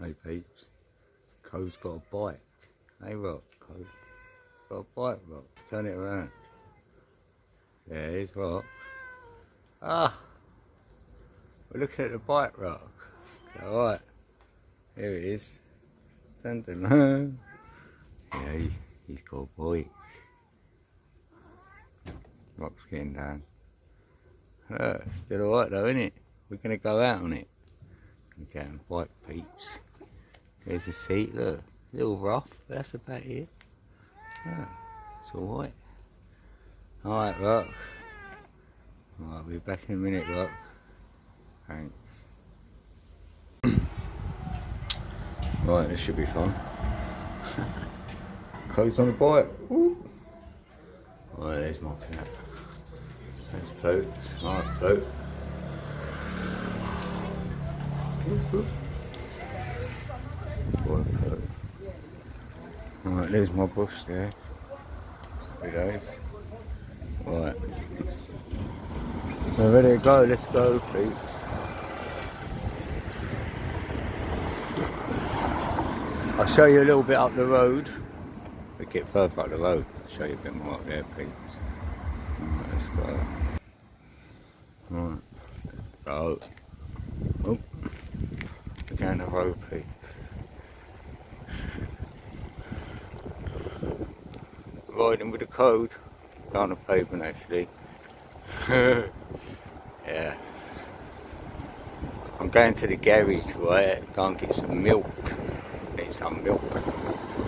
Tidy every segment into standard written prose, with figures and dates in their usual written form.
Hey peeps, Co's got a bike. Hey Rock, Co. Got a bike, Rock. Turn it around. Yeah, here's Rock. Ah! We're looking at the bike, Rock. Is that alright? Here it is. Dun dun dun. Yeah, he's got a bike. Rock's getting down. Still alright though, isn't it? We're going to go out on it. Okay, bike peeps. There's the seat, look. A little rough, but that's about it. Oh, it's alright. Alright, Rock. Alright, I'll be back in a minute, Rock. Thanks. Right, this should be fun. Clothes on the bike. Woo. Right, there's my cat. There's floats. Alright, float. Alright, there's my bush there. Happydayz. Right. We're ready to go, let's go, peeps. I'll show you a little bit up the road. We get further up the road, I'll show you a bit more up there, peeps. Alright, let's go. Right, let's go. Oh, we're going the road, peeps. Riding with the code, down the pavement actually. Yeah. I'm going to the garage, right? Go and get some milk. Need some milk.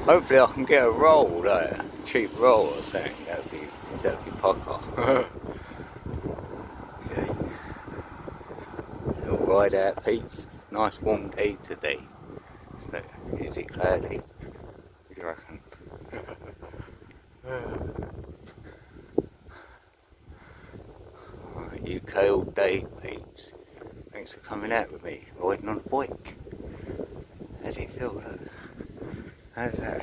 Hopefully I can get a roll, like a cheap roll or something. That'd be pucker. Yeah. Little ride out, peeps. Nice warm day today. So, is it cloudy? What do you reckon? UK all day, peeps. Thanks for coming out with me, riding on a bike. How's it feel, look? How's that?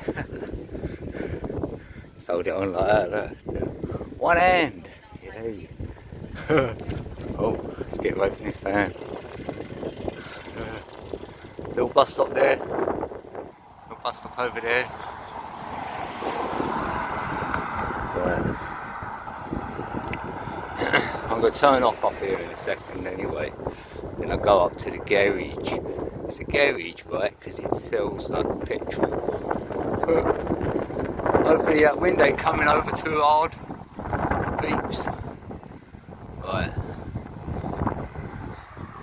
Just hold it on like that, look. One hand! Yay! Oh, let's get away from this van. Little bus stop there. Little bus stop over there. Right. I'm going to turn off here in a second anyway. Then I'll go up to the garage. It's a garage, right? Because it sells like petrol. Hopefully that wind ain't coming over too hard. Beeps. Right.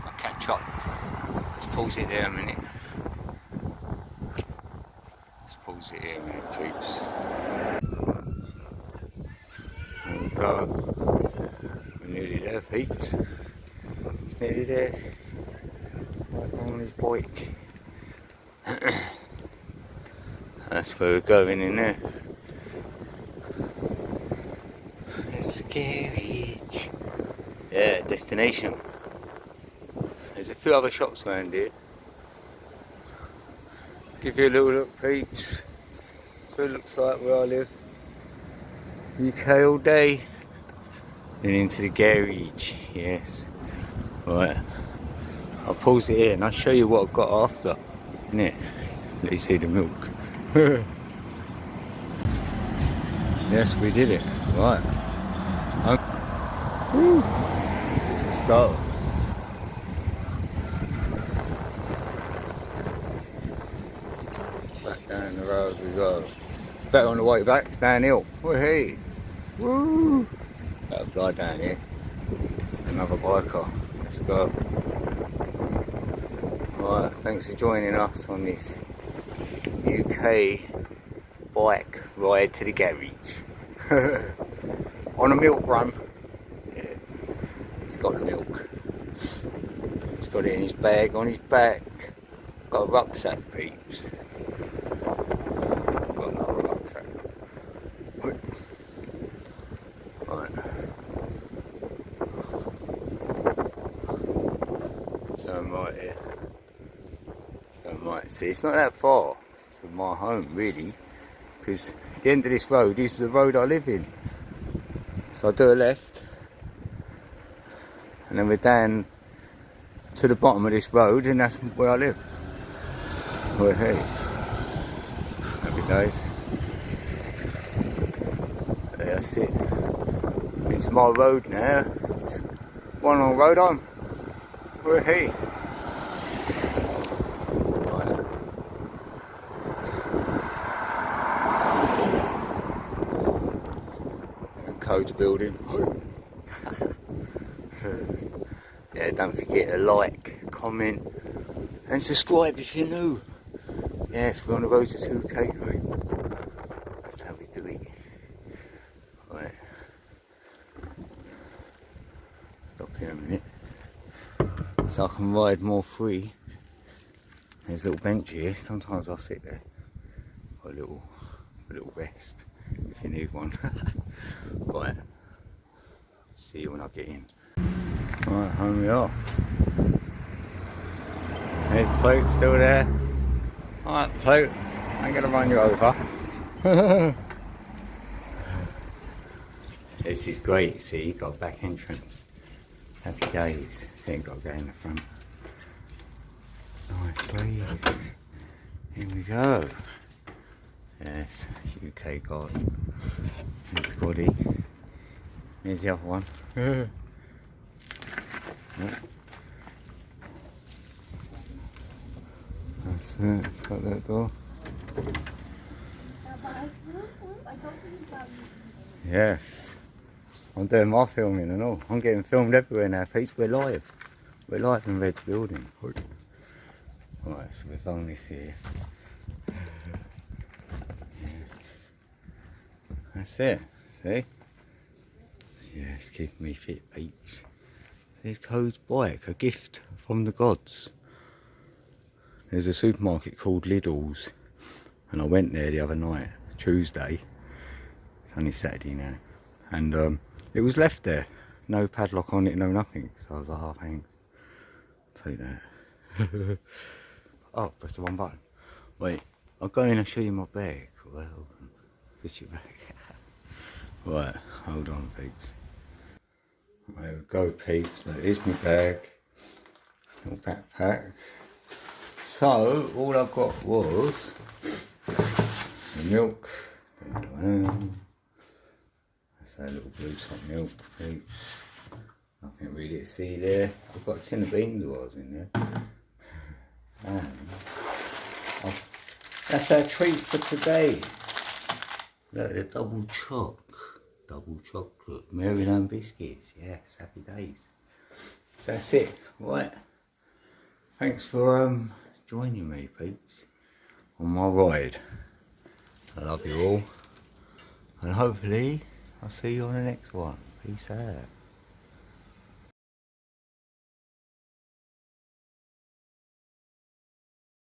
I'll catch up. Let's pause it there a minute. Let's pause it here a minute, peeps. There we go. Nearly there, peeps. It's nearly there. Right on his bike. That's where we're going in there. It's a garage. Yeah, destination. There's a few other shops around here. Give you a little look, peeps. So it looks like where I live. UK all day. Then into the garage, yes. Right, I'll pause it here and I'll show you what I've got after. Innit? Let you see the milk. Yes, we did it. Right. Woo. Let's go. Back down the road we go. Better on the way back, it's downhill. Woohoo! Woo! Better fly down here. It's another biker. Let's go. Alright, thanks for joining us on this UK bike ride to the garage. On a milk run. Yes. He's got the milk. He's got it in his bag on his back. Got a rucksack, peeps. Got another rucksack. Right. Turn right here. Turn right. See, it's not that far to my home, really, because the end of this road is the road I live in. So I do a left, and then we're down to the bottom of this road, and that's where I live. Well, hey, Happydayz. That's it. It's my road now. It's just one on road on. Well, hey. Coach building. Yeah, don't forget to like, comment, and subscribe if you're new. Yes, we're on the road to 2K, mate. That's how we do it. Right. Stop here a minute. So I can ride more free. There's a little bench here. Sometimes I'll sit there for a little rest if you need one. Right. See you when I get in. Right, home we are. There's the float still there. Alright, float. I ain't gonna run you over. This is great. See, you got a back entrance. Happydayz. See, you got to go in the front. Nicely. Here we go. Yes, UK garden. There's Scotty. Here's the other one. That's it, got that door. Yes, I'm doing my filming and all. I'm getting filmed everywhere now, peeps. We're live. We're live in Red's building. Right, so we've filmed this here. That's it, see? Yes, keep me fit, peeps. There's Code's bike, a gift from the gods. There's a supermarket called LIDL's, and I went there the other night, Tuesday. It's only Saturday now, and it was left there. No padlock on it, no nothing. So I was like, oh, thanks. I'll take that. Oh, press the wrong button. Wait, I'll go in and show you my bag. Well, put your bag. Right, hold on, peeps. There we go, peeps. Here's my bag. Little backpack. So, all I got was the milk. That's that little blue top milk, peeps. Nothing really to see there. I've got a tin of beans was in there. And that's our treat for today. Look, the double chocolate, Maryland biscuits. Yes, Happydayz. So that's it. Right. Thanks for joining me, peeps, on my ride. I love you all, and hopefully I'll see you on the next one. Peace out.